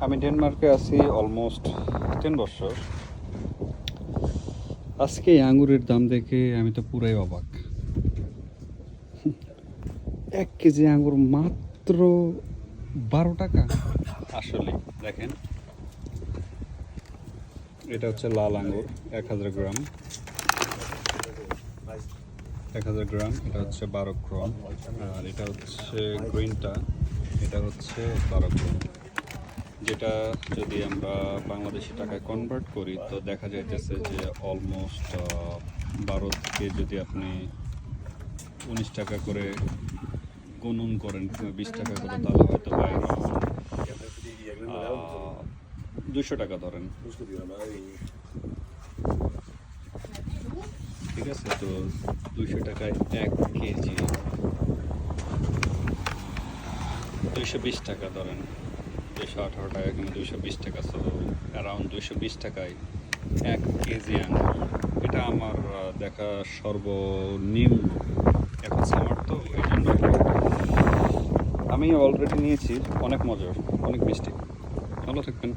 আমি ডেনমার্কে আছি অলমোস্ট 10 বছর। আজকে এই আঙুরের দাম দেখে আমি তো পুরাই অবাক। 1 কেজি আঙুর মাত্র 12 টাকা। আসলে দেখেন, এটা হচ্ছে লাল আঙুর 1000 গ্রাম। 1000 গ্রাম, এটা হচ্ছে 12 ক্রোন। আর এটা হচ্ছে গ্রিনটা, এটা হচ্ছে 12 ক্রোন। যেটা যদি আমরা বাংলাদেশি টাকায় কনভার্ট করি তো দেখা যাইতেছে যে অলমোস্ট 12 থেকে যদি আপনি 19 টাকা করে গুণন করেন, 20 টাকা করে, তাহলে হয়তো বা 200 টাকা ধরেন। ঠিক আছে, তো 200 টাকায় 1 কেজি, 220 টাকা ধরেন, 218 টাকা কিংবা 220 টাকা, সো অ্যারাউন্ড 220 টাকায় 1 কেজি আঙুর। এটা আমার দেখা সর্বনিম্ন। এখন সামার তো এই জন্য আমি অলরেডি নিয়েছি। অনেক মজার, অনেক মিষ্টি। ভালো থাকবেন।